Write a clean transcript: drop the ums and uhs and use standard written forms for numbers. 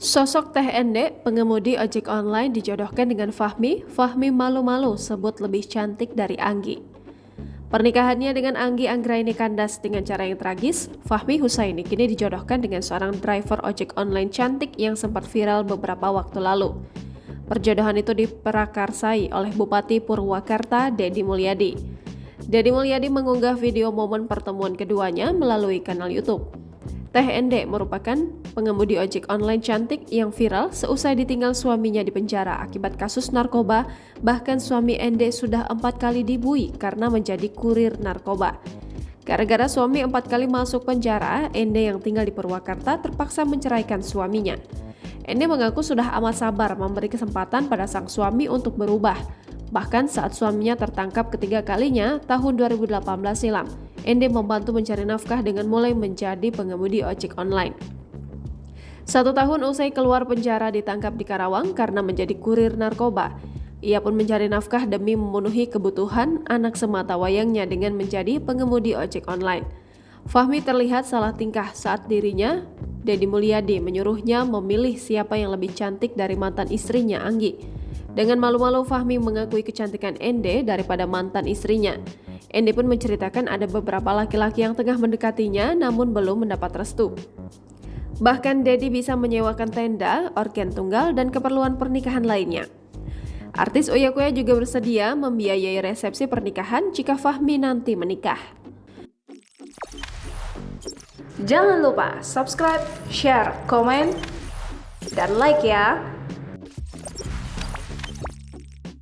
Sosok Teh Ende, pengemudi ojek online dijodohkan dengan Fahmi. Fahmi malu-malu sebut lebih cantik dari Anggi. Pernikahannya dengan Anggi Anggraini kandas dengan cara yang tragis. Fahmi Husaini kini dijodohkan dengan seorang driver ojek online cantik yang sempat viral beberapa waktu lalu. Perjodohan itu diprakarsai oleh Bupati Purwakarta, Deddy Mulyadi. Deddy Mulyadi mengunggah video momen pertemuan keduanya melalui kanal YouTube. Teh Ende merupakan pengemudi ojek online cantik yang viral seusai ditinggal suaminya di penjara akibat kasus narkoba. Bahkan suami Ende sudah 4 kali dibui karena menjadi kurir narkoba. Gara-gara suami 4 kali masuk penjara, Ende yang tinggal di Purwakarta terpaksa menceraikan suaminya. Ende mengaku sudah amat sabar memberi kesempatan pada sang suami untuk berubah. Bahkan saat suaminya tertangkap ketiga kalinya tahun 2018 silam, Ende membantu mencari nafkah dengan mulai menjadi pengemudi ojek online. 1 tahun usai keluar penjara ditangkap di Karawang karena menjadi kurir narkoba. Ia pun mencari nafkah demi memenuhi kebutuhan anak semata wayangnya dengan menjadi pengemudi ojek online. Fahmi terlihat salah tingkah saat dirinya, Deddy Mulyadi, menyuruhnya memilih siapa yang lebih cantik dari mantan istrinya Anggi. Dengan malu-malu Fahmi mengakui kecantikan Ende daripada mantan istrinya. Ende pun menceritakan ada beberapa laki-laki yang tengah mendekatinya namun belum mendapat restu. Bahkan Deddy bisa menyewakan tenda, organ tunggal, dan keperluan pernikahan lainnya. Artis Uya Kuya juga bersedia membiayai resepsi pernikahan jika Fahmi nanti menikah. Jangan lupa subscribe, share, komen, dan like ya!